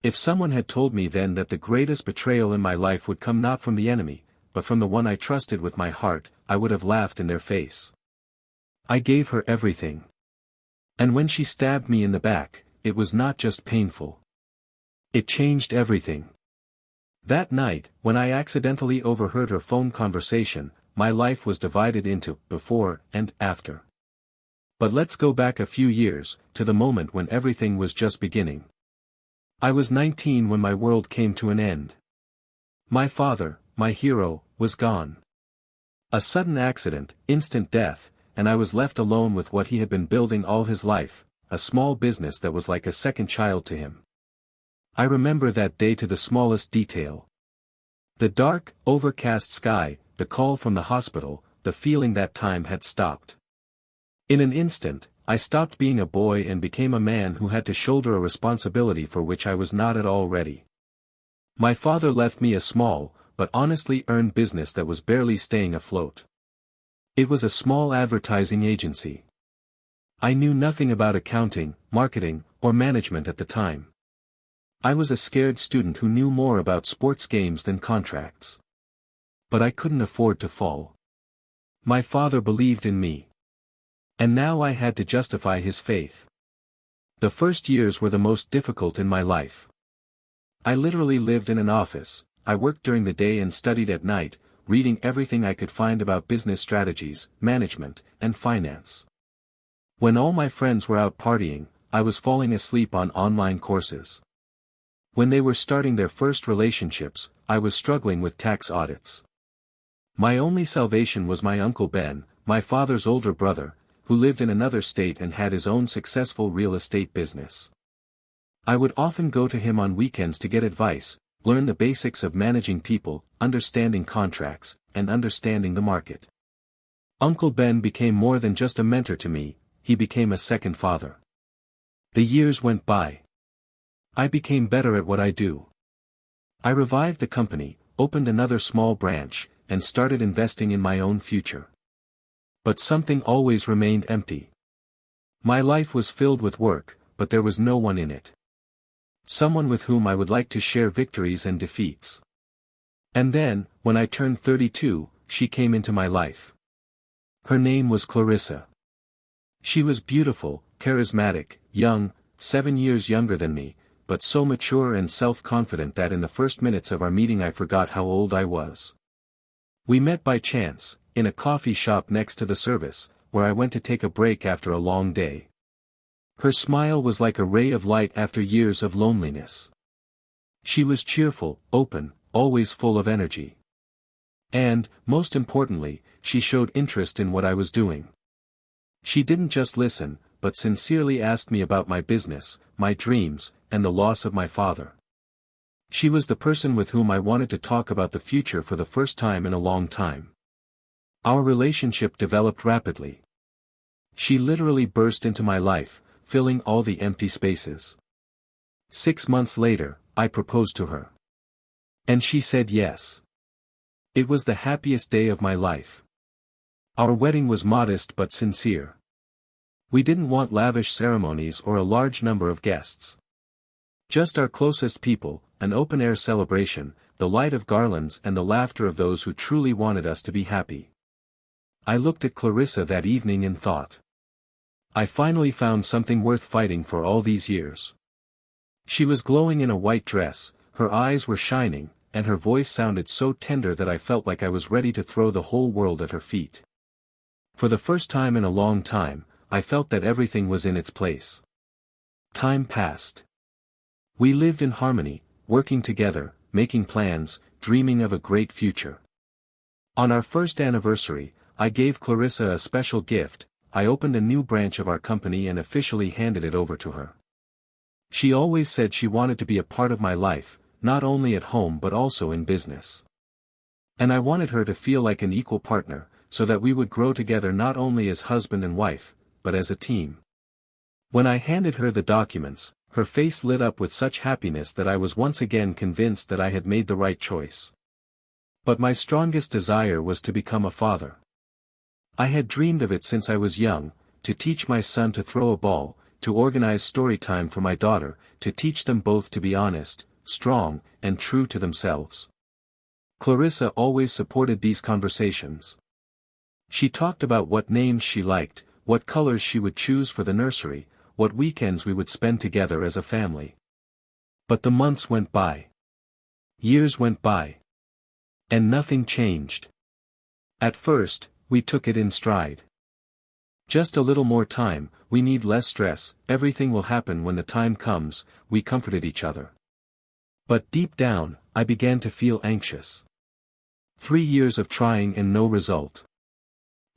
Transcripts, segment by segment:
If someone had told me then that the greatest betrayal in my life would come not from the enemy, but from the one I trusted with my heart, I would have laughed in their face. I gave her everything. And when she stabbed me in the back, it was not just painful. It changed everything. That night, when I accidentally overheard her phone conversation, my life was divided into before and after. But let's go back a few years, to the moment when everything was just beginning. I was 19 when my world came to an end. My father, my hero, was gone. A sudden accident, instant death, and I was left alone with what he had been building all his life, a small business that was like a second child to him. I remember that day to the smallest detail. The dark, overcast sky, the call from the hospital, the feeling that time had stopped. In an instant, I stopped being a boy and became a man who had to shoulder a responsibility for which I was not at all ready. My father left me a small, but honestly earned business that was barely staying afloat. It was a small advertising agency. I knew nothing about accounting, marketing, or management at the time. I was a scared student who knew more about sports games than contracts. But I couldn't afford to fall. My father believed in me. And now I had to justify his faith. The first years were the most difficult in my life. I literally lived in an office, I worked during the day and studied at night, reading everything I could find about business strategies, management, and finance. When all my friends were out partying, I was falling asleep on online courses. When they were starting their first relationships, I was struggling with tax audits. My only salvation was my Uncle Ben, my father's older brother, who lived in another state and had his own successful real estate business. I would often go to him on weekends to get advice, learn the basics of managing people, understanding contracts, and understanding the market. Uncle Ben became more than just a mentor to me, he became a second father. The years went by. I became better at what I do. I revived the company, opened another small branch, and started investing in my own future. But something always remained empty. My life was filled with work, but there was no one in it. Someone with whom I would like to share victories and defeats. And then, when I turned 32, she came into my life. Her name was Clarissa. She was beautiful, charismatic, young, 7 years younger than me, but so mature and self-confident that in the first minutes of our meeting I forgot how old I was. We met by chance, in a coffee shop next to the service, where I went to take a break after a long day. Her smile was like a ray of light after years of loneliness. She was cheerful, open, always full of energy. And, most importantly, she showed interest in what I was doing. She didn't just listen, but sincerely asked me about my business, my dreams, and the loss of my father. She was the person with whom I wanted to talk about the future for the first time in a long time. Our relationship developed rapidly. She literally burst into my life, filling all the empty spaces. 6 months later, I proposed to her. And she said yes. It was the happiest day of my life. Our wedding was modest but sincere. We didn't want lavish ceremonies or a large number of guests. Just our closest people, an open-air celebration, the light of garlands and the laughter of those who truly wanted us to be happy. I looked at Clarissa that evening and thought. I finally found something worth fighting for all these years. She was glowing in a white dress, her eyes were shining, and her voice sounded so tender that I felt like I was ready to throw the whole world at her feet. For the first time in a long time, I felt that everything was in its place. Time passed. We lived in harmony, working together, making plans, dreaming of a great future. On our first anniversary, I gave Clarissa a special gift. I opened a new branch of our company and officially handed it over to her. She always said she wanted to be a part of my life, not only at home but also in business. And I wanted her to feel like an equal partner, so that we would grow together not only as husband and wife, but as a team. When I handed her the documents, her face lit up with such happiness that I was once again convinced that I had made the right choice. But my strongest desire was to become a father. I had dreamed of it since I was young, to teach my son to throw a ball, to organize story time for my daughter, to teach them both to be honest, strong, and true to themselves. Clarissa always supported these conversations. She talked about what names she liked, what colors she would choose for the nursery, what weekends we would spend together as a family. But the months went by. Years went by. And nothing changed. At first, we took it in stride. Just a little more time, we need less stress, everything will happen when the time comes, we comforted each other. But deep down, I began to feel anxious. 3 years of trying and no result.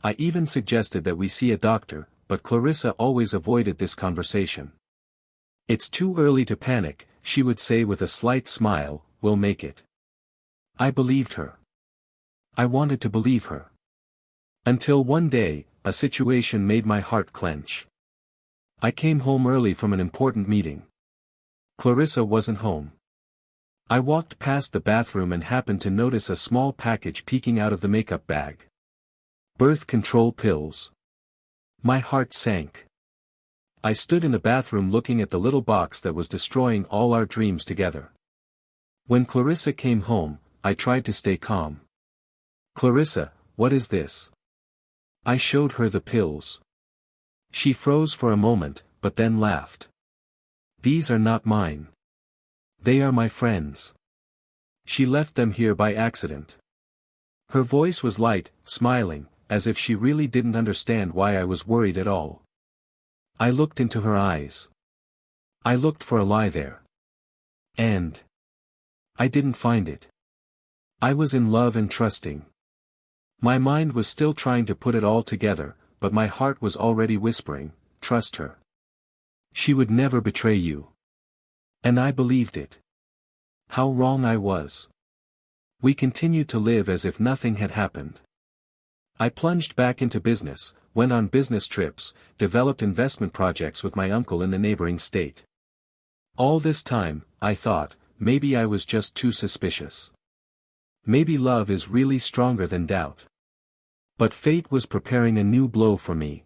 I even suggested that we see a doctor, but Clarissa always avoided this conversation. It's too early to panic, she would say with a slight smile, we'll make it. I believed her. I wanted to believe her. Until one day, a situation made my heart clench. I came home early from an important meeting. Clarissa wasn't home. I walked past the bathroom and happened to notice a small package peeking out of the makeup bag. Birth control pills. My heart sank. I stood in the bathroom looking at the little box that was destroying all our dreams together. When Clarissa came home, I tried to stay calm. Clarissa, what is this? I showed her the pills. She froze for a moment, but then laughed. These are not mine. They are my friends. She left them here by accident. Her voice was light, smiling, as if she really didn't understand why I was worried at all. I looked into her eyes. I looked for a lie there. And I didn't find it. I was in love and trusting. My mind was still trying to put it all together, but my heart was already whispering, trust her. She would never betray you. And I believed it. How wrong I was. We continued to live as if nothing had happened. I plunged back into business, went on business trips, developed investment projects with my uncle in the neighboring state. All this time, I thought, maybe I was just too suspicious. Maybe love is really stronger than doubt. But fate was preparing a new blow for me.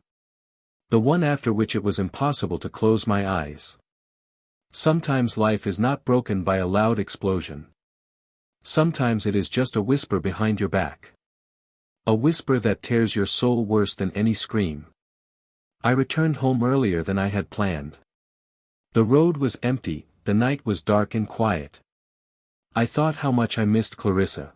The one after which it was impossible to close my eyes. Sometimes life is not broken by a loud explosion. Sometimes it is just a whisper behind your back. A whisper that tears your soul worse than any scream. I returned home earlier than I had planned. The road was empty, the night was dark and quiet. I thought how much I missed Clarissa.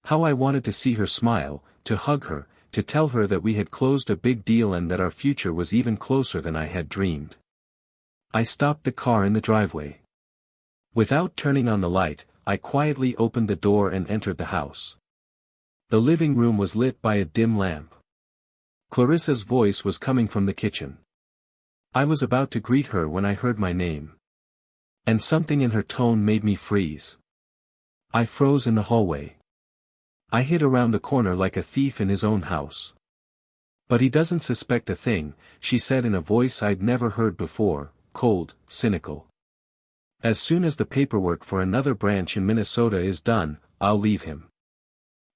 How I wanted to see her smile, to hug her, to tell her that we had closed a big deal and that our future was even closer than I had dreamed. I stopped the car in the driveway. Without turning on the light, I quietly opened the door and entered the house. The living room was lit by a dim lamp. Clarissa's voice was coming from the kitchen. I was about to greet her when I heard my name. And something in her tone made me freeze. I froze in the hallway. I hid around the corner like a thief in his own house. But he doesn't suspect a thing, she said in a voice I'd never heard before, cold, cynical. As soon as the paperwork for another branch in Minnesota is done, I'll leave him.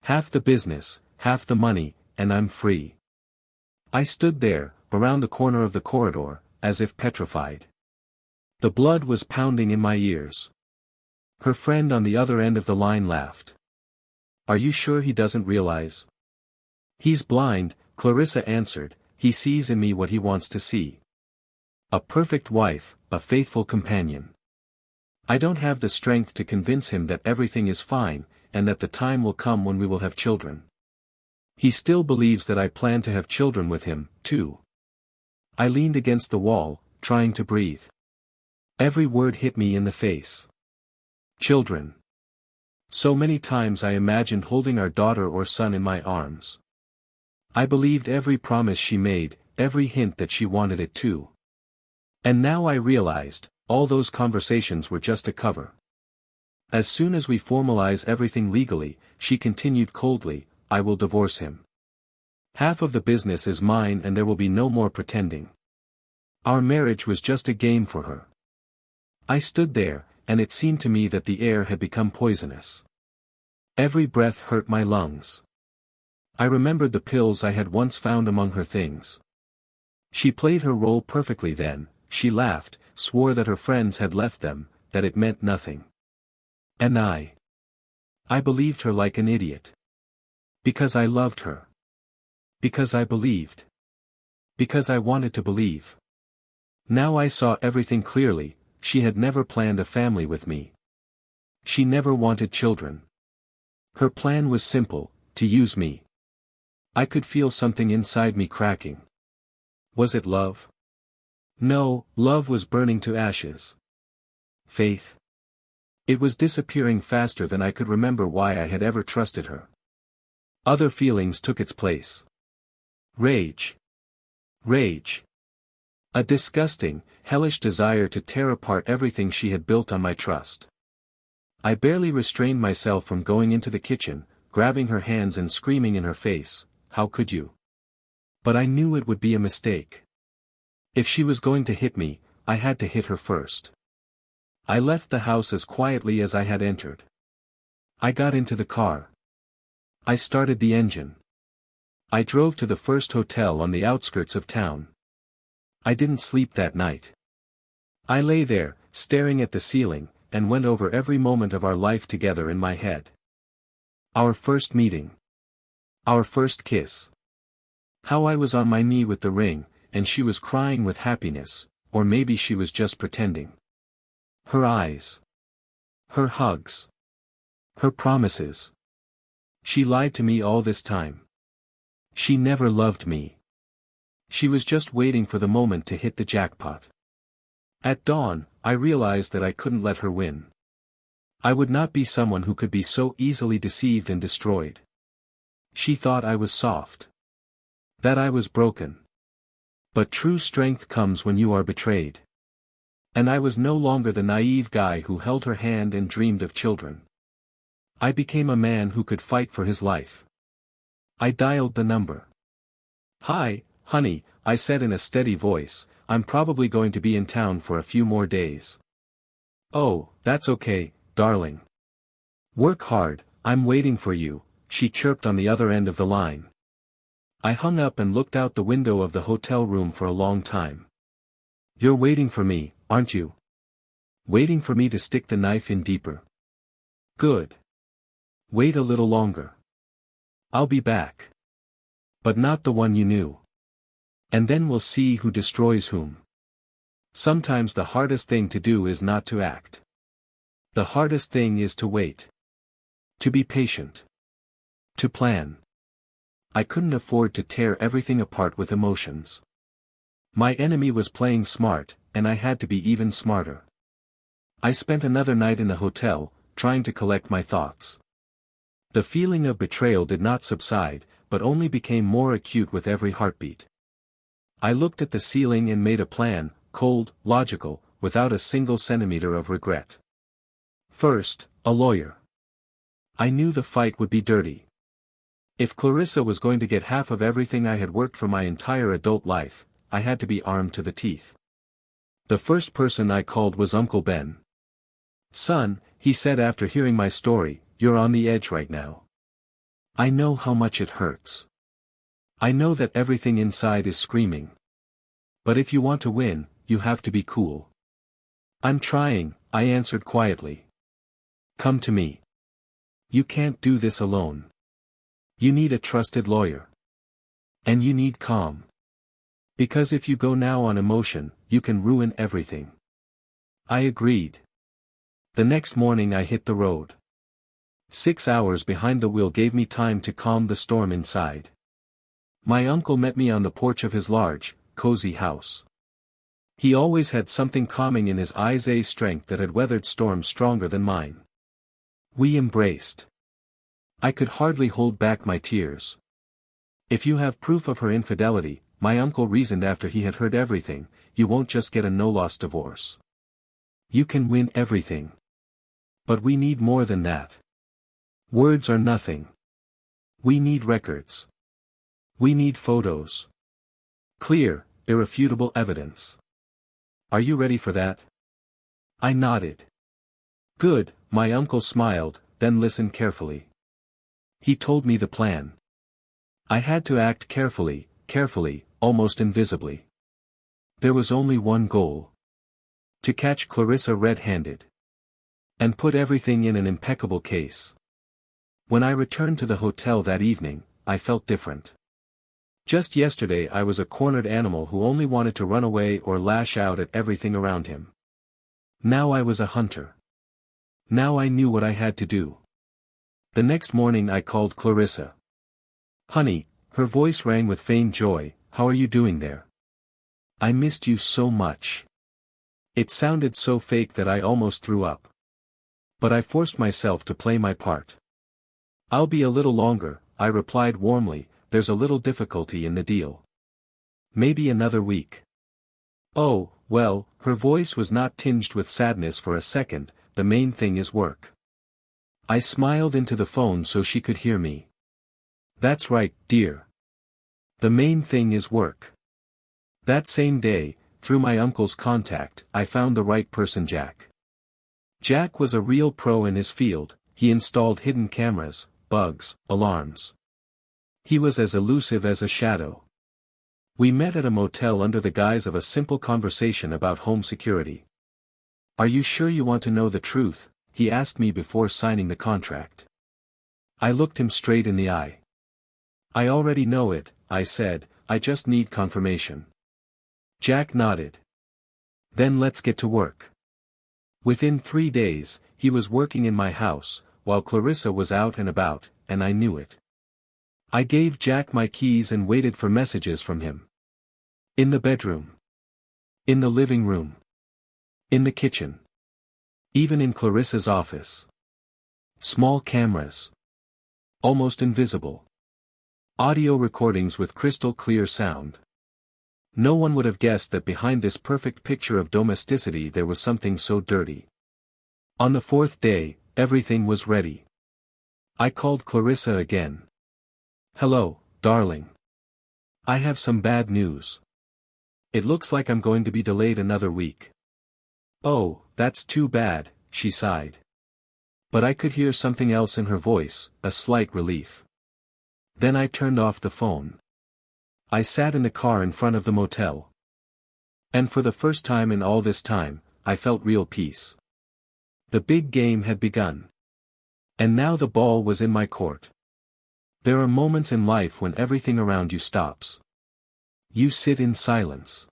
Half the business, half the money, and I'm free. I stood there, around the corner of the corridor, as if petrified. The blood was pounding in my ears. Her friend on the other end of the line laughed. Are you sure he doesn't realize? He's blind, Clarissa answered, he sees in me what he wants to see. A perfect wife, a faithful companion. I don't have the strength to convince him that everything is fine, and that the time will come when we will have children. He still believes that I plan to have children with him, too. I leaned against the wall, trying to breathe. Every word hit me in the face. Children. So many times I imagined holding our daughter or son in my arms. I believed every promise she made, every hint that she wanted it too. And now I realized, all those conversations were just a cover. As soon as we formalize everything legally, she continued coldly, I will divorce him. Half of the business is mine and there will be no more pretending. Our marriage was just a game for her. I stood there, and it seemed to me that the air had become poisonous. Every breath hurt my lungs. I remembered the pills I had once found among her things. She played her role perfectly then, she laughed, swore that her friends had left them, that it meant nothing. And I believed her like an idiot. Because I loved her. Because I believed. Because I wanted to believe. Now I saw everything clearly. She had never planned a family with me. She never wanted children. Her plan was simple, to use me. I could feel something inside me cracking. Was it love? No, love was burning to ashes. Faith? It was disappearing faster than I could remember why I had ever trusted her. Other feelings took its place. Rage. Rage. A disgusting, hellish desire to tear apart everything she had built on my trust. I barely restrained myself from going into the kitchen, grabbing her hands and screaming in her face, "How could you?" But I knew it would be a mistake. If she was going to hit me, I had to hit her first. I left the house as quietly as I had entered. I got into the car. I started the engine. I drove to the first hotel on the outskirts of town. I didn't sleep that night. I lay there, staring at the ceiling, and went over every moment of our life together in my head. Our first meeting. Our first kiss. How I was on my knee with the ring, and she was crying with happiness, or maybe she was just pretending. Her eyes. Her hugs. Her promises. She lied to me all this time. She never loved me. She was just waiting for the moment to hit the jackpot. At dawn, I realized that I couldn't let her win. I would not be someone who could be so easily deceived and destroyed. She thought I was soft. That I was broken. But true strength comes when you are betrayed. And I was no longer the naive guy who held her hand and dreamed of children. I became a man who could fight for his life. I dialed the number. "Hi, honey," I said in a steady voice, "I'm probably going to be in town for a few more days." "Oh, that's okay, darling. Work hard, I'm waiting for you," she chirped on the other end of the line. I hung up and looked out the window of the hotel room for a long time. "You're waiting for me, aren't you? Waiting for me to stick the knife in deeper? Good. Wait a little longer. I'll be back. But not the one you knew. And then we'll see who destroys whom." Sometimes the hardest thing to do is not to act. The hardest thing is to wait. To be patient. To plan. I couldn't afford to tear everything apart with emotions. My enemy was playing smart, and I had to be even smarter. I spent another night in the hotel, trying to collect my thoughts. The feeling of betrayal did not subside, but only became more acute with every heartbeat. I looked at the ceiling and made a plan, cold, logical, without a single centimeter of regret. First, a lawyer. I knew the fight would be dirty. If Clarissa was going to get half of everything I had worked for my entire adult life, I had to be armed to the teeth. The first person I called was Uncle Ben. "Son," he said after hearing my story, "you're on the edge right now. I know how much it hurts. I know that everything inside is screaming. But if you want to win, you have to be cool." "I'm trying," I answered quietly. "Come to me. You can't do this alone. You need a trusted lawyer. And you need calm. Because if you go now on emotion, you can ruin everything." I agreed. The next morning I hit the road. 6 hours behind the wheel gave me time to calm the storm inside. My uncle met me on the porch of his large, cozy house. He always had something calming in his eyes, a strength that had weathered storms stronger than mine. We embraced. I could hardly hold back my tears. "If you have proof of her infidelity," my uncle reasoned after he had heard everything, "you won't just get a no-loss divorce. You can win everything. But we need more than that. Words are nothing. We need records. We need photos. Clear, irrefutable evidence. Are you ready for that?" I nodded. "Good," my uncle smiled, "then listen carefully." He told me the plan. I had to act carefully, almost invisibly. There was only one goal. To catch Clarissa red-handed. And put everything in an impeccable case. When I returned to the hotel that evening, I felt different. Just yesterday I was a cornered animal who only wanted to run away or lash out at everything around him. Now I was a hunter. Now I knew what I had to do. The next morning I called Clarissa. "Honey," her voice rang with feigned joy, "how are you doing there? I missed you so much." It sounded so fake that I almost threw up. But I forced myself to play my part. "I'll be a little longer," I replied warmly, "there's a little difficulty in the deal. Maybe another week." "Oh, well," her voice was not tinged with sadness for a second, "the main thing is work." I smiled into the phone so she could hear me. "That's right, dear. The main thing is work." That same day, through my uncle's contact, I found the right person, Jack. Jack was a real pro in his field. He installed hidden cameras, bugs, alarms. He was as elusive as a shadow. We met at a motel under the guise of a simple conversation about home security. "Are you sure you want to know the truth?" he asked me before signing the contract. I looked him straight in the eye. "I already know it," I said, "I just need confirmation." Jack nodded. "Then let's get to work." Within 3 days, he was working in my house, while Clarissa was out and about, and I knew it. I gave Jack my keys and waited for messages from him. In the bedroom. In the living room. In the kitchen. Even in Clarissa's office. Small cameras. Almost invisible. Audio recordings with crystal clear sound. No one would have guessed that behind this perfect picture of domesticity there was something so dirty. On the 4th day, everything was ready. I called Clarissa again. "Hello, darling. I have some bad news. It looks like I'm going to be delayed another week." "Oh, that's too bad," she sighed. But I could hear something else in her voice, a slight relief. Then I turned off the phone. I sat in the car in front of the motel. And for the first time in all this time, I felt real peace. The big game had begun. And now the ball was in my court. There are moments in life when everything around you stops. You sit in silence.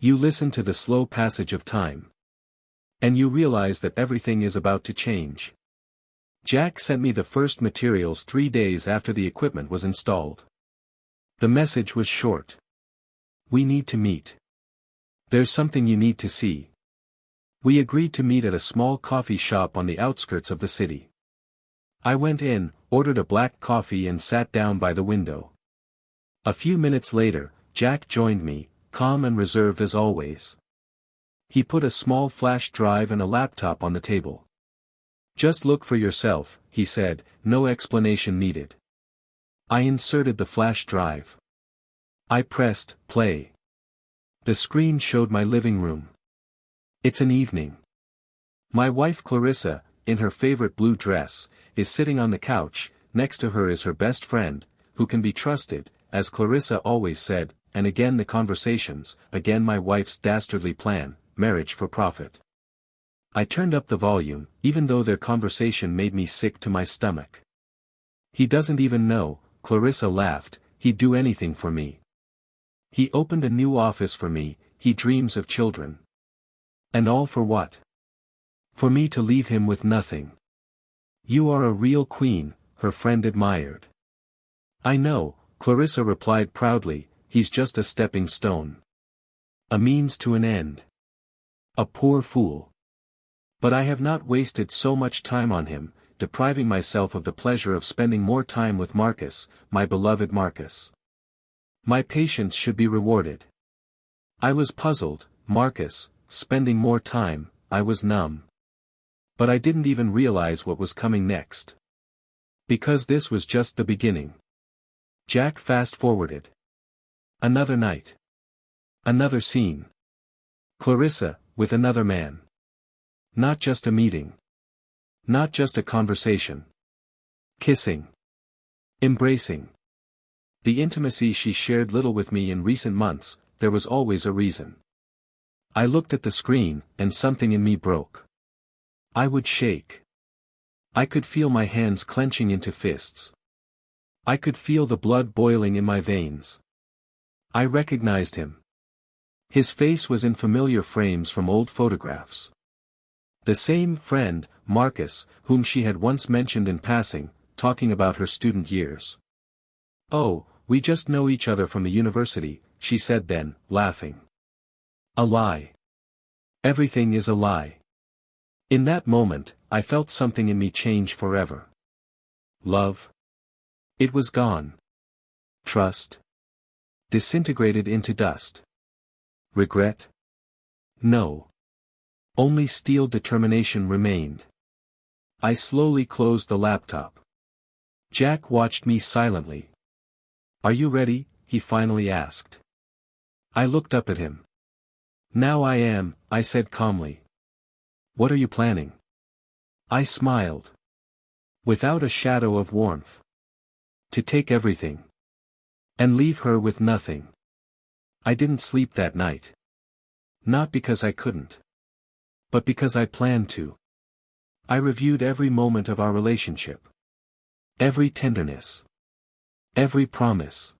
You listen to the slow passage of time. And you realize that everything is about to change. Jack sent me the first materials 3 days after the equipment was installed. The message was short. "We need to meet. There's something you need to see." We agreed to meet at a small coffee shop on the outskirts of the city. I went in, ordered a black coffee and sat down by the window. A few minutes later, Jack joined me, calm and reserved as always. He put a small flash drive and a laptop on the table. "Just look for yourself," he said, "no explanation needed." I inserted the flash drive. I pressed play. The screen showed my living room. It's an evening. My wife Clarissa, in her favorite blue dress, is sitting on the couch. Next to her is her best friend, who can be trusted, as Clarissa always said, and again the conversations, again my wife's dastardly plan, marriage for profit. I turned up the volume, even though their conversation made me sick to my stomach. "He doesn't even know," Clarissa laughed, "he'd do anything for me. He opened a new office for me, he dreams of children. And all for what? For me to leave him with nothing." "You are a real queen," her friend admired. "I know," Clarissa replied proudly, "he's just a stepping stone. A means to an end. A poor fool. But I have not wasted so much time on him, depriving myself of the pleasure of spending more time with Marcus, my beloved Marcus. My patience should be rewarded." I was puzzled. Marcus, spending more time, I was numb. But I didn't even realize what was coming next. Because this was just the beginning. Jack fast-forwarded. Another night. Another scene. Clarissa, with another man. Not just a meeting. Not just a conversation. Kissing. Embracing. The intimacy she shared little with me in recent months, there was always a reason. I looked at the screen, and something in me broke. I would shake. I could feel my hands clenching into fists. I could feel the blood boiling in my veins. I recognized him. His face was in familiar frames from old photographs. The same friend, Marcus, whom she had once mentioned in passing, talking about her student years. "Oh, we just know each other from the university," she said then, laughing. A lie. Everything is a lie. In that moment, I felt something in me change forever. Love? It was gone. Trust? Disintegrated into dust. Regret? No. Only steel determination remained. I slowly closed the laptop. Jack watched me silently. "Are you ready?" he finally asked. I looked up at him. "Now I am," I said calmly. "What are you planning?" I smiled. Without a shadow of warmth. To take everything. And leave her with nothing. I didn't sleep that night. Not because I couldn't. But because I planned to. I reviewed every moment of our relationship. Every tenderness. Every promise.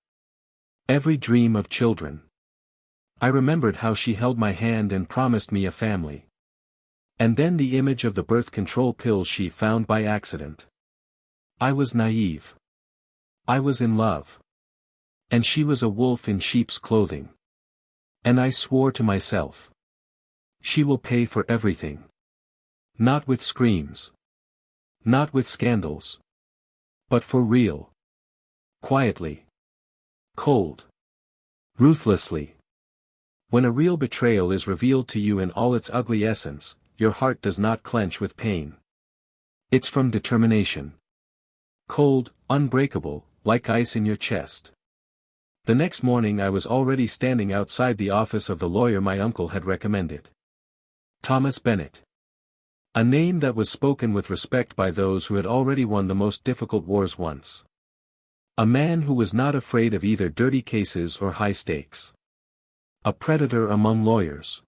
Every dream of children. I remembered how she held my hand and promised me a family. And then the image of the birth control pills she found by accident. I was naive. I was in love. And she was a wolf in sheep's clothing. And I swore to myself. She will pay for everything. Not with screams. Not with scandals. But for real. Quietly. Cold. Ruthlessly. When a real betrayal is revealed to you in all its ugly essence, your heart does not clench with pain. It's from determination. Cold, unbreakable, like ice in your chest. The next morning I was already standing outside the office of the lawyer my uncle had recommended. Thomas Bennett. A name that was spoken with respect by those who had already won the most difficult wars once. A man who was not afraid of either dirty cases or high stakes. A predator among lawyers.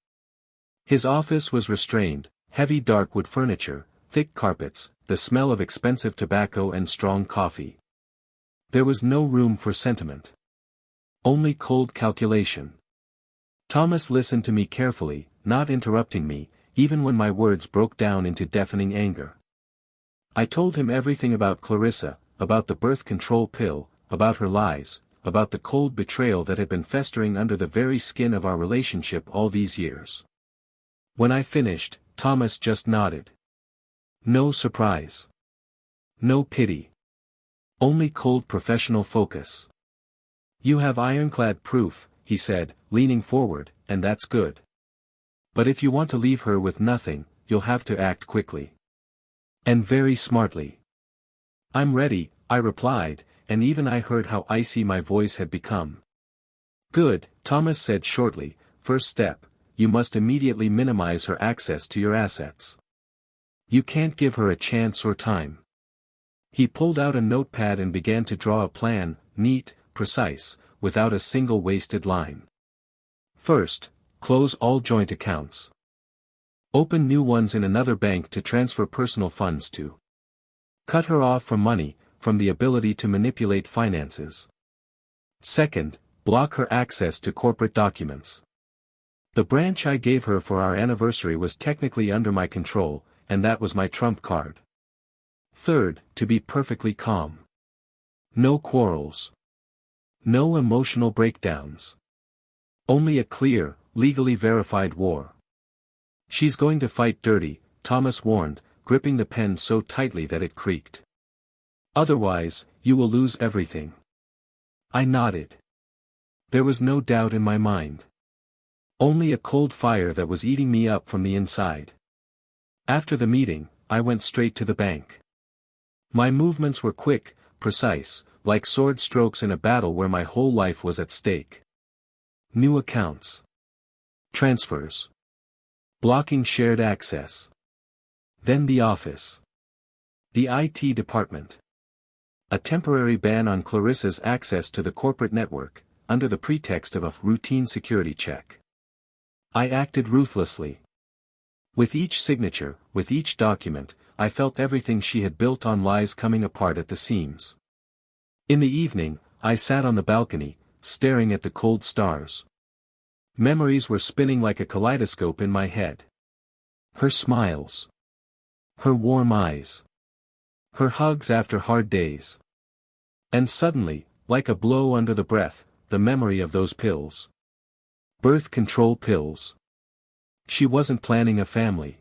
His office was restrained, heavy dark wood furniture, thick carpets, the smell of expensive tobacco and strong coffee. There was no room for sentiment. Only cold calculation. Thomas listened to me carefully, not interrupting me, even when my words broke down into deafening anger. I told him everything about Clarissa, about the birth control pill, about her lies, about the cold betrayal that had been festering under the very skin of our relationship all these years. When I finished, Thomas just nodded. No surprise. No pity. Only cold professional focus. "You have ironclad proof," he said, leaning forward, "and that's good. But if you want to leave her with nothing, you'll have to act quickly. And very smartly." "I'm ready," I replied, and even I heard how icy my voice had become. "Good," Thomas said shortly. "First step, you must immediately minimize her access to your assets. You can't give her a chance or time." He pulled out a notepad and began to draw a plan, neat, precise, without a single wasted line. "First, close all joint accounts. Open new ones in another bank to transfer personal funds to. Cut her off from money, from the ability to manipulate finances. Second, block her access to corporate documents. The branch I gave her for our anniversary was technically under my control, and that was my trump card. Third, to be perfectly calm. No quarrels. No emotional breakdowns. Only a clear, legally verified war. She's going to fight dirty, Thomas warned, gripping the pen so tightly that it creaked. Otherwise, you will lose everything. I nodded. There was no doubt in my mind. Only a cold fire that was eating me up from the inside. After the meeting, I went straight to the bank. My movements were quick, precise, like sword strokes in a battle where my whole life was at stake. New accounts. Transfers. Blocking shared access. Then the office. The IT department. A temporary ban on Clarissa's access to the corporate network, under the pretext of a routine security check. I acted ruthlessly. With each signature, with each document, I felt everything she had built on lies coming apart at the seams. In the evening, I sat on the balcony, staring at the cold stars. Memories were spinning like a kaleidoscope in my head. Her smiles. Her warm eyes. Her hugs after hard days. And suddenly, like a blow under the breath, the memory of those pills. Birth control pills. She wasn't planning a family.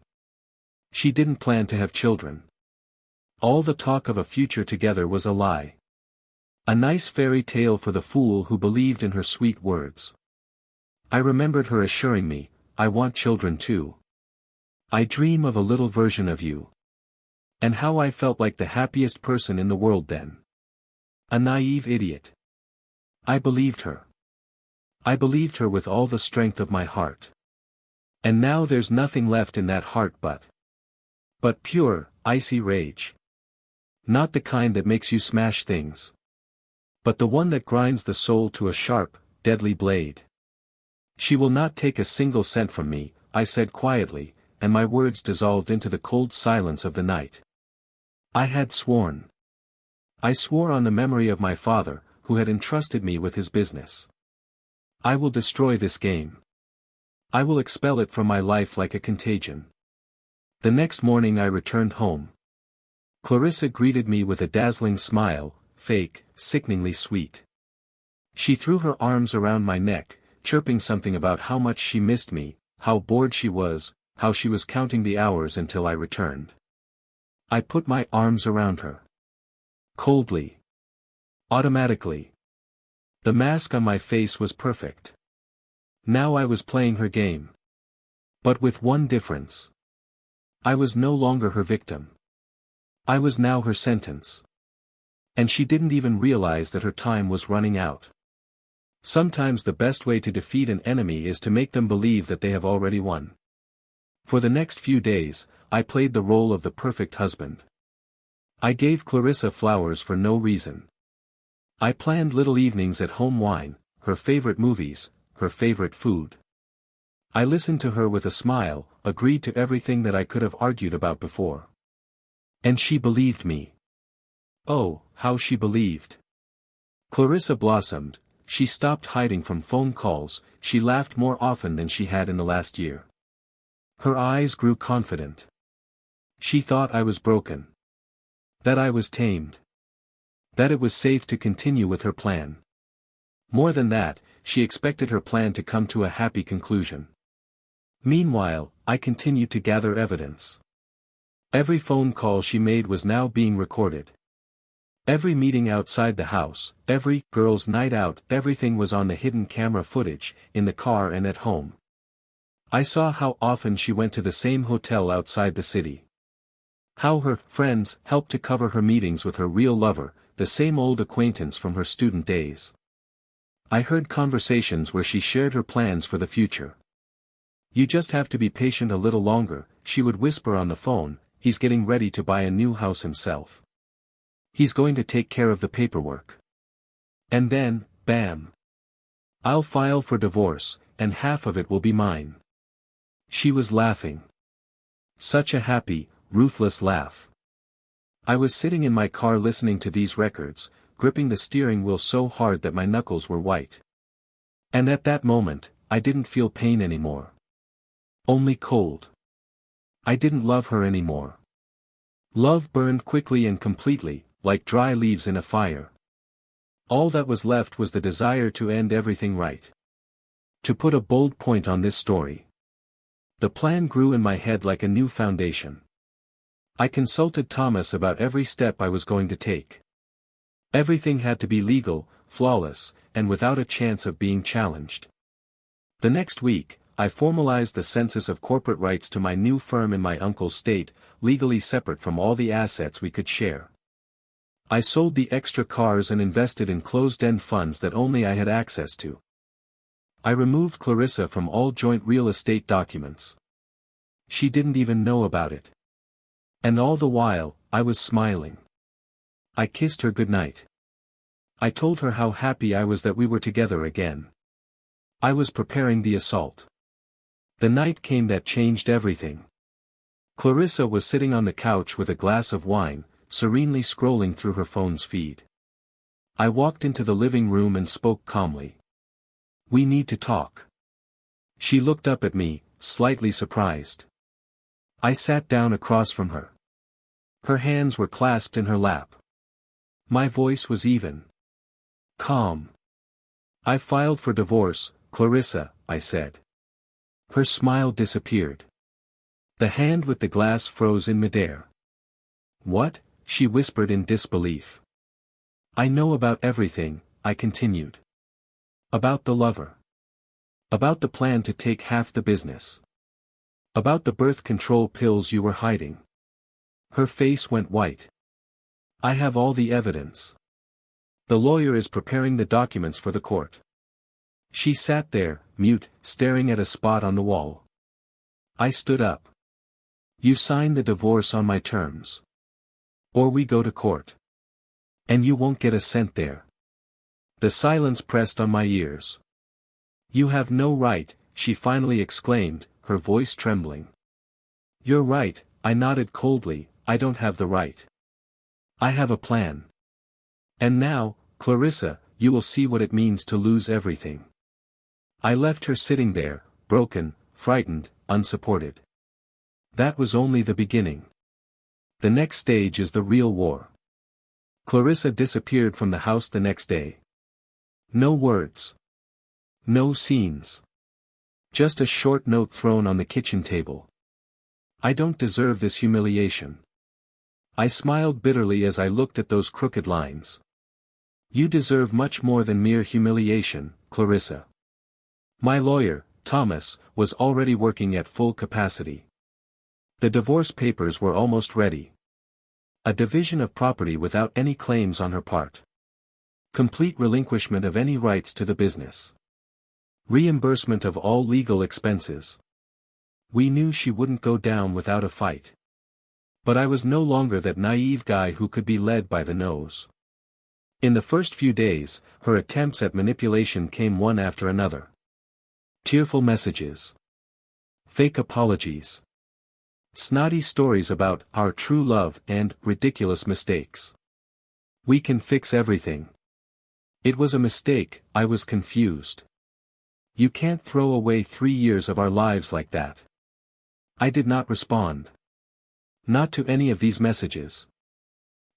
She didn't plan to have children. All the talk of a future together was a lie. A nice fairy tale for the fool who believed in her sweet words. I remembered her assuring me, "I want children too. I dream of a little version of you." And how I felt like the happiest person in the world then. A naive idiot. I believed her. I believed her with all the strength of my heart. And now there's nothing left in that heart but pure, icy rage. Not the kind that makes you smash things. But the one that grinds the soul to a sharp, deadly blade. "She will not take a single cent from me," I said quietly, and my words dissolved into the cold silence of the night. I had sworn. I swore on the memory of my father, who had entrusted me with his business. I will destroy this game. I will expel it from my life like a contagion. The next morning I returned home. Clarissa greeted me with a dazzling smile, fake, sickeningly sweet. She threw her arms around my neck, chirping something about how much she missed me, how bored she was, how she was counting the hours until I returned. I put my arms around her. Coldly. Automatically. The mask on my face was perfect. Now I was playing her game. But with one difference. I was no longer her victim. I was now her sentence. And she didn't even realize that her time was running out. Sometimes the best way to defeat an enemy is to make them believe that they have already won. For the next few days, I played the role of the perfect husband. I gave Clarissa flowers for no reason. I planned little evenings at home, wine, her favorite movies, her favorite food. I listened to her with a smile, agreed to everything that I could have argued about before. And she believed me. Oh, how she believed. Clarissa blossomed, she stopped hiding from phone calls, she laughed more often than she had in the last year. Her eyes grew confident. She thought I was broken. That I was tamed. That it was safe to continue with her plan. More than that, she expected her plan to come to a happy conclusion. Meanwhile, I continued to gather evidence. Every phone call she made was now being recorded. Every meeting outside the house, every girls' night out, everything was on the hidden camera footage, in the car and at home. I saw how often she went to the same hotel outside the city. How her friends helped to cover her meetings with her real lover, the same old acquaintance from her student days. I heard conversations where she shared her plans for the future. "You just have to be patient a little longer," she would whisper on the phone, "he's getting ready to buy a new house himself. He's going to take care of the paperwork. And then, bam! I'll file for divorce, and half of it will be mine." She was laughing. Such a happy, ruthless laugh. I was sitting in my car listening to these records, gripping the steering wheel so hard that my knuckles were white. And at that moment, I didn't feel pain anymore. Only cold. I didn't love her anymore. Love burned quickly and completely, like dry leaves in a fire. All that was left was the desire to end everything right. To put a bold point on this story. The plan grew in my head like a new foundation. I consulted Thomas about every step I was going to take. Everything had to be legal, flawless, and without a chance of being challenged. The next week, I formalized the census of corporate rights to my new firm in my uncle's state, legally separate from all the assets we could share. I sold the extra cars and invested in closed-end funds that only I had access to. I removed Clarissa from all joint real estate documents. She didn't even know about it. And all the while, I was smiling. I kissed her goodnight. I told her how happy I was that we were together again. I was preparing the assault. The night came that changed everything. Clarissa was sitting on the couch with a glass of wine, serenely scrolling through her phone's feed. I walked into the living room and spoke calmly. "We need to talk." She looked up at me, slightly surprised. I sat down across from her. Her hands were clasped in her lap. My voice was even. Calm. "I filed for divorce, Clarissa," I said. Her smile disappeared. The hand with the glass froze in midair. "What?" she whispered in disbelief. "I know about everything," I continued. "About the lover. About the plan to take half the business. About the birth control pills you were hiding." Her face went white. "I have all the evidence. The lawyer is preparing the documents for the court." She sat there, mute, staring at a spot on the wall. I stood up. "You sign the divorce on my terms. Or we go to court. And you won't get a cent there." The silence pressed on my ears. "You have no right," she finally exclaimed, her voice trembling. "You're right," I nodded coldly, "I don't have the right. I have a plan. And now, Clarissa, you will see what it means to lose everything." I left her sitting there, broken, frightened, unsupported. That was only the beginning. The next stage is the real war. Clarissa disappeared from the house the next day. No words. No scenes. Just a short note thrown on the kitchen table. "I don't deserve this humiliation." I smiled bitterly as I looked at those crooked lines. "You deserve much more than mere humiliation, Clarissa." My lawyer, Thomas, was already working at full capacity. The divorce papers were almost ready. A division of property without any claims on her part. Complete relinquishment of any rights to the business. Reimbursement of all legal expenses. We knew she wouldn't go down without a fight. But I was no longer that naive guy who could be led by the nose. In the first few days, her attempts at manipulation came one after another. Tearful messages. Fake apologies. Snotty stories about our true love and ridiculous mistakes. "We can fix everything." It was a mistake, I was confused. "You can't throw away 3 years of our lives like that." I did not respond. Not to any of these messages.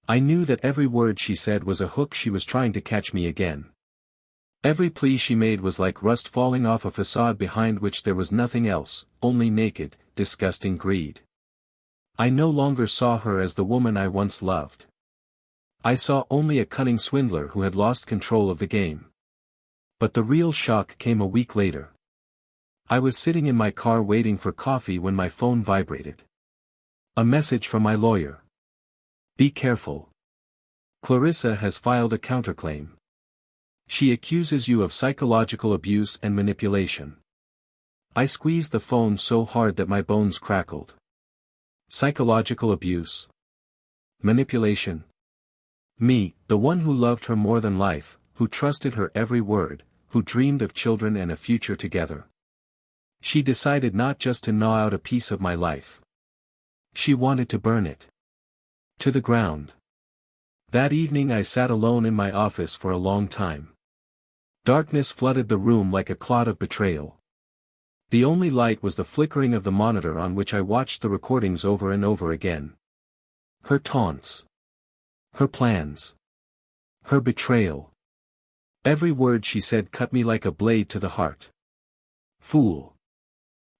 I knew that every word she said was a hook she was trying to catch me again. Every plea she made was like rust falling off a facade behind which there was nothing else, only naked, disgusting greed. I no longer saw her as the woman I once loved. I saw only a cunning swindler who had lost control of the game. But the real shock came a week later. I was sitting in my car waiting for coffee when my phone vibrated. A message from my lawyer. "Be careful. Clarissa has filed a counterclaim. She accuses you of psychological abuse and manipulation." I squeezed the phone so hard that my bones crackled. Psychological abuse. Manipulation. Me, the one who loved her more than life, who trusted her every word, who dreamed of children and a future together. She decided not just to gnaw out a piece of my life. She wanted to burn it. To the ground. That evening I sat alone in my office for a long time. Darkness flooded the room like a cloud of betrayal. The only light was the flickering of the monitor on which I watched the recordings over and over again. Her taunts. Her plans. Her betrayal. Every word she said cut me like a blade to the heart. Fool.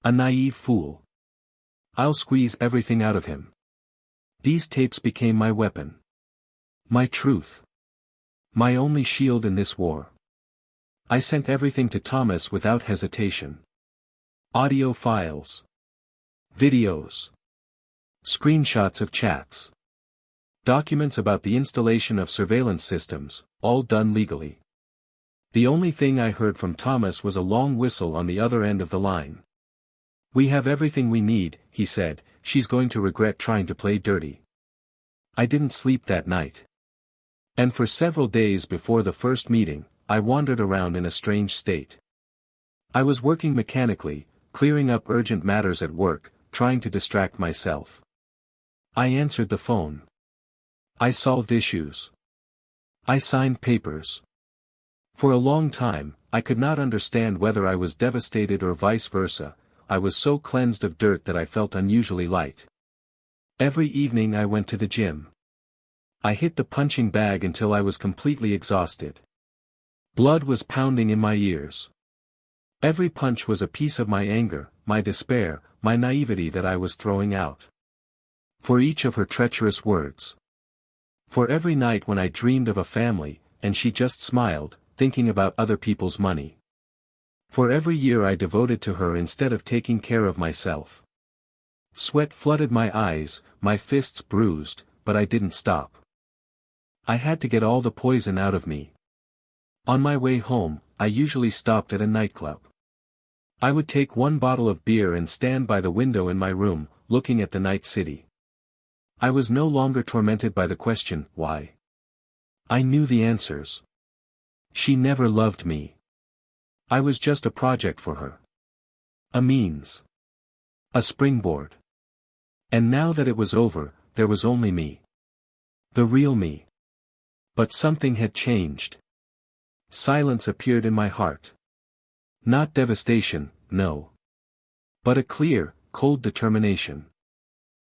A naive fool. I'll squeeze everything out of him. These tapes became my weapon. My truth. My only shield in this war. I sent everything to Thomas without hesitation. Audio files. Videos. Screenshots of chats. Documents about the installation of surveillance systems, all done legally. The only thing I heard from Thomas was a long whistle on the other end of the line. "We have everything we need," he said, "she's going to regret trying to play dirty." I didn't sleep that night. And for several days before the first meeting, I wandered around in a strange state. I was working mechanically, clearing up urgent matters at work, trying to distract myself. I answered the phone. I solved issues. I signed papers. For a long time, I could not understand whether I was devastated or vice versa. I was so cleansed of dirt that I felt unusually light. Every evening I went to the gym. I hit the punching bag until I was completely exhausted. Blood was pounding in my ears. Every punch was a piece of my anger, my despair, my naivety that I was throwing out. For each of her treacherous words. For every night when I dreamed of a family, and she just smiled, thinking about other people's money. For every year I devoted to her instead of taking care of myself. Sweat flooded my eyes, my fists bruised, but I didn't stop. I had to get all the poison out of me. On my way home, I usually stopped at a nightclub. I would take one bottle of beer and stand by the window in my room, looking at the night city. I was no longer tormented by the question, why? I knew the answers. She never loved me. I was just a project for her. A means. A springboard. And now that it was over, there was only me. The real me. But something had changed. Silence appeared in my heart. Not devastation, no. But a clear, cold determination.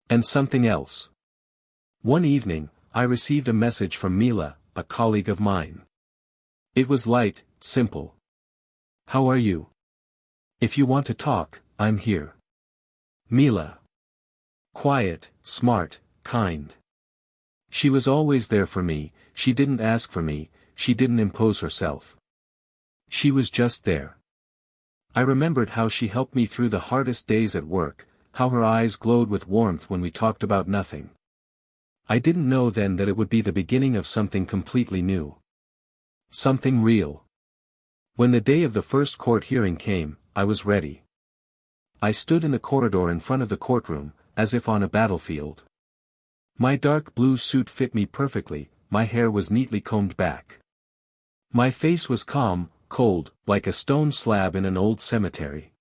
And something else. One evening, I received a message from Mila, a colleague of mine. It was light, simple. How are you? If you want to talk, I'm here. Mila. Quiet, smart, kind. She was always there for me, she didn't ask for me, she didn't impose herself. She was just there. I remembered how she helped me through the hardest days at work, how her eyes glowed with warmth when we talked about nothing. I didn't know then that it would be the beginning of something completely new. Something real. When the day of the first court hearing came, I was ready. I stood in the corridor in front of the courtroom, as if on a battlefield. My dark blue suit fit me perfectly, my hair was neatly combed back. My face was calm, cold, like a stone slab in an old cemetery.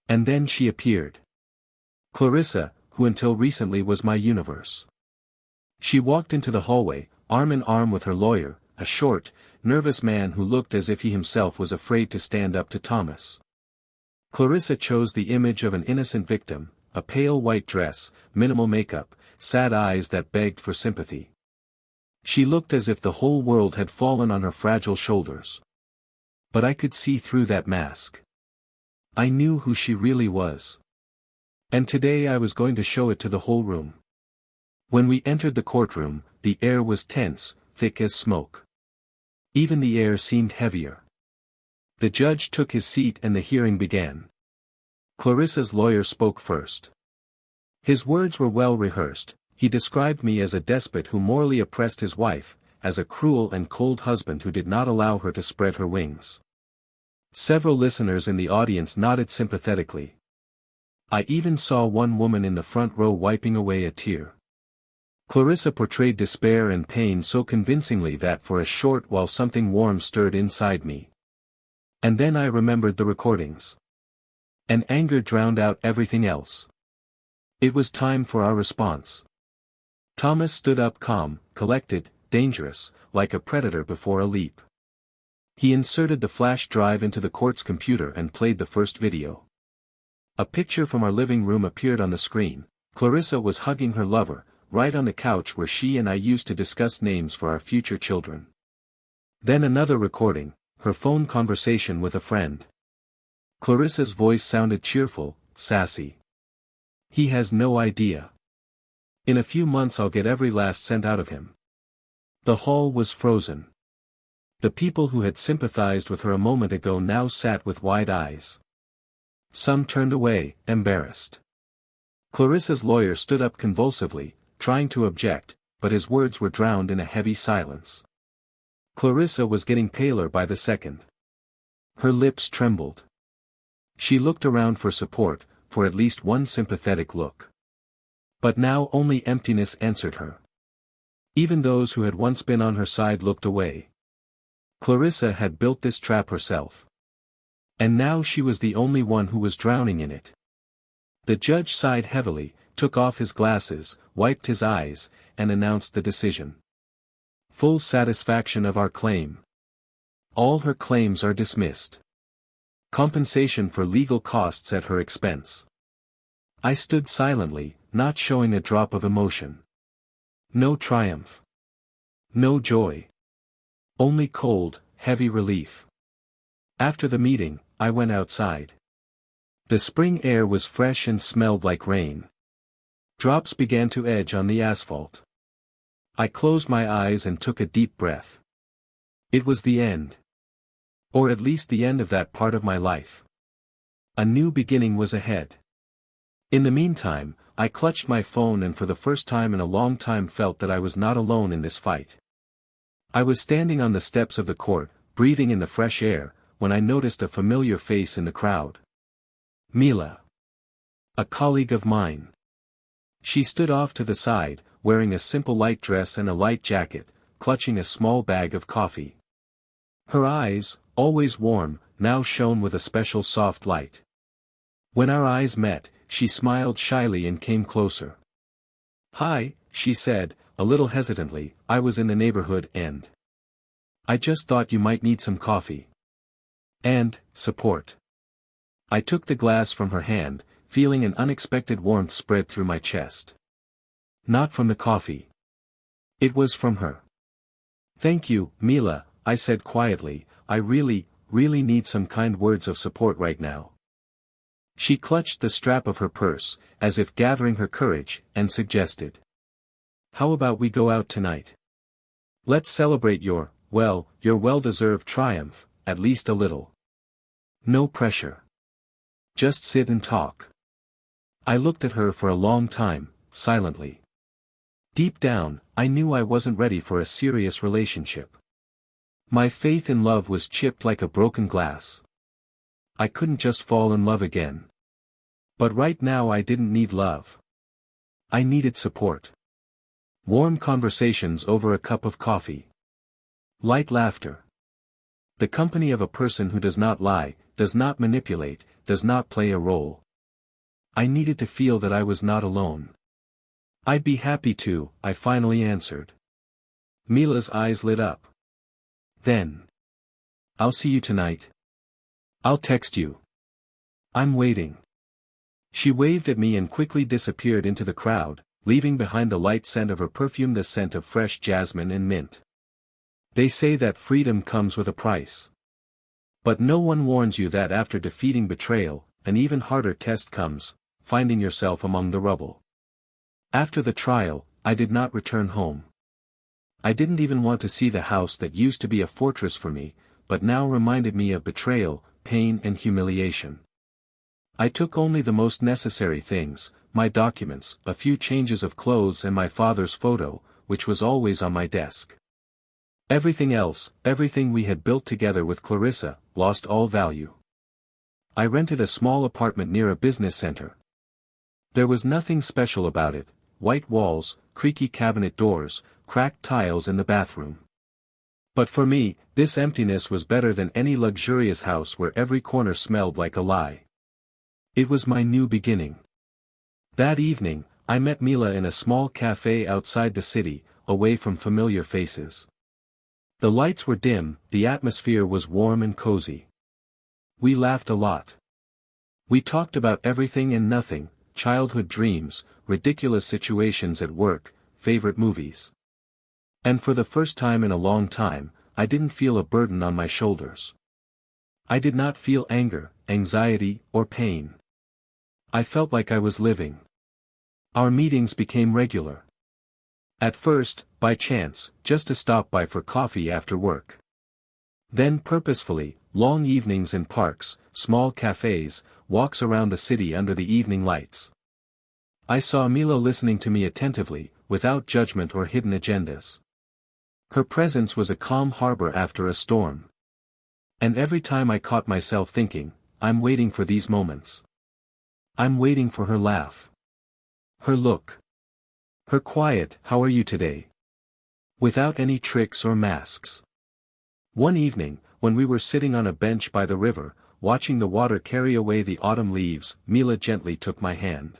And then she appeared. Clarissa, who until recently was my universe. She walked into the hallway, arm in arm with her lawyer, a short, nervous man who looked as if he himself was afraid to stand up to Thomas. Clarissa chose the image of an innocent victim, a pale white dress, minimal makeup, sad eyes that begged for sympathy. She looked as if the whole world had fallen on her fragile shoulders. But I could see through that mask. I knew who she really was. And today I was going to show it to the whole room. When we entered the courtroom, the air was tense, thick as smoke. Even the air seemed heavier. The judge took his seat and the hearing began. Clarissa's lawyer spoke first. His words were well rehearsed. He described me as a despot who morally oppressed his wife, as a cruel and cold husband who did not allow her to spread her wings. Several listeners in the audience nodded sympathetically. I even saw one woman in the front row wiping away a tear. Clarissa portrayed despair and pain so convincingly that for a short while something warm stirred inside me. And then I remembered the recordings. And anger drowned out everything else. It was time for our response. Thomas stood up calm, collected, dangerous, like a predator before a leap. He inserted the flash drive into the court's computer and played the first video. A picture from our living room appeared on the screen. Clarissa was hugging her lover, right on the couch where she and I used to discuss names for our future children. Then another recording, her phone conversation with a friend. Clarissa's voice sounded cheerful, sassy. He has no idea. In a few months I'll get every last cent out of him. The hall was frozen. The people who had sympathized with her a moment ago now sat with wide eyes. Some turned away, embarrassed. Clarissa's lawyer stood up convulsively, trying to object, but his words were drowned in a heavy silence. Clarissa was getting paler by the second. Her lips trembled. She looked around for support, for at least one sympathetic look. But now only emptiness answered her. Even those who had once been on her side looked away. Clarissa had built this trap herself. And now she was the only one who was drowning in it. The judge sighed heavily, took off his glasses, wiped his eyes, and announced the decision. Full satisfaction of our claim. All her claims are dismissed. Compensation for legal costs at her expense. I stood silently, not showing a drop of emotion. No triumph. No joy. Only cold, heavy relief. After the meeting, I went outside. The spring air was fresh and smelled like rain. Drops began to edge on the asphalt. I closed my eyes and took a deep breath. It was the end. Or at least the end of that part of my life. A new beginning was ahead. In the meantime, I clutched my phone and for the first time in a long time felt that I was not alone in this fight. I was standing on the steps of the court, breathing in the fresh air, when I noticed a familiar face in the crowd. Mila. A colleague of mine. She stood off to the side, wearing a simple light dress and a light jacket, clutching a small bag of coffee. Her eyes, always warm, now shone with a special soft light. When our eyes met, she smiled shyly and came closer. "Hi," she said, a little hesitantly, "I was in the neighborhood and I just thought you might need some coffee. And support." I took the glass from her hand, feeling an unexpected warmth spread through my chest. Not from the coffee. It was from her. "Thank you, Mila," I said quietly, "I really need some kind words of support right now." She clutched the strap of her purse, as if gathering her courage, and suggested. "How about we go out tonight? Let's celebrate your well-deserved triumph, at least a little. No pressure. Just sit and talk." I looked at her for a long time, silently. Deep down, I knew I wasn't ready for a serious relationship. My faith in love was chipped like a broken glass. I couldn't just fall in love again. But right now I didn't need love. I needed support. Warm conversations over a cup of coffee. Light laughter. The company of a person who does not lie, does not manipulate, does not play a role. I needed to feel that I was not alone. "I'd be happy to," I finally answered. Mila's eyes lit up. "Then. I'll see you tonight. I'll text you. I'm waiting." She waved at me and quickly disappeared into the crowd, leaving behind the light scent of her perfume, the scent of fresh jasmine and mint. They say that freedom comes with a price. But no one warns you that after defeating betrayal, an even harder test comes, finding yourself among the rubble. After the trial, I did not return home. I didn't even want to see the house that used to be a fortress for me, but now reminded me of betrayal, pain and humiliation. I took only the most necessary things, my documents, a few changes of clothes and my father's photo, which was always on my desk. Everything else, everything we had built together with Clarissa, lost all value. I rented a small apartment near a business center. There was nothing special about it: white walls, creaky cabinet doors, cracked tiles in the bathroom. But for me, this emptiness was better than any luxurious house where every corner smelled like a lie. It was my new beginning. That evening, I met Mila in a small cafe outside the city, away from familiar faces. The lights were dim, the atmosphere was warm and cozy. We laughed a lot. We talked about everything and nothing: childhood dreams, ridiculous situations at work, favorite movies. And for the first time in a long time, I didn't feel a burden on my shoulders. I did not feel anger, anxiety, or pain. I felt like I was living. Our meetings became regular. At first, by chance, just to stop by for coffee after work. Then purposefully, long evenings in parks, small cafes, walks around the city under the evening lights. I saw Mila listening to me attentively, without judgment or hidden agendas. Her presence was a calm harbor after a storm. And every time I caught myself thinking, I'm waiting for these moments. I'm waiting for her laugh. Her look. Her quiet, "How are you today?" Without any tricks or masks. One evening, when we were sitting on a bench by the river, watching the water carry away the autumn leaves, Mila gently took my hand.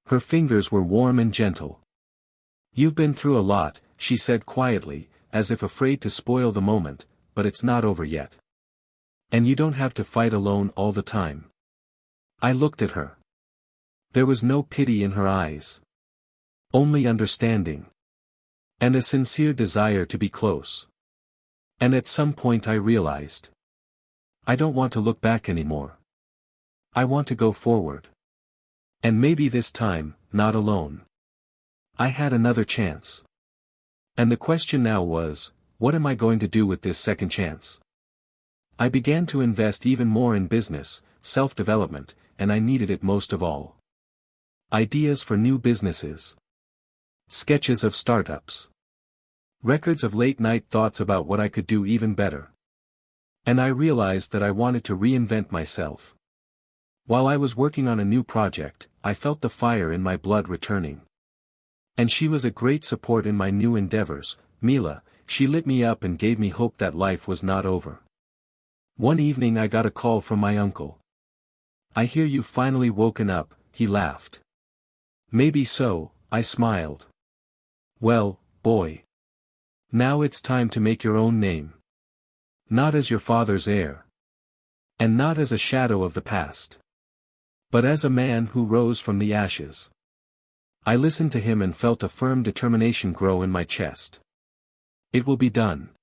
Her fingers were warm and gentle. "You've been through a lot," she said quietly, as if afraid to spoil the moment, "but it's not over yet. And you don't have to fight alone all the time." I looked at her. There was no pity in her eyes. Only understanding. And a sincere desire to be close. And at some point I realized. I don't want to look back anymore. I want to go forward. And maybe this time, not alone. I had another chance. And the question now was, what am I going to do with this second chance? I began to invest even more in business, self-development, and I needed it most of all. Ideas for new businesses. Sketches of startups. Records of late-night thoughts about what I could do even better. And I realized that I wanted to reinvent myself. While I was working on a new project, I felt the fire in my blood returning. And she was a great support in my new endeavors, Mila. She lit me up and gave me hope that life was not over. One evening I got a call from my uncle. "I hear you've finally woken up," he laughed. "Maybe so," I smiled. "Well, boy. Now it's time to make your own name. Not as your father's heir. And not as a shadow of the past. But as a man who rose from the ashes." I listened to him and felt a firm determination grow in my chest. "It will be done.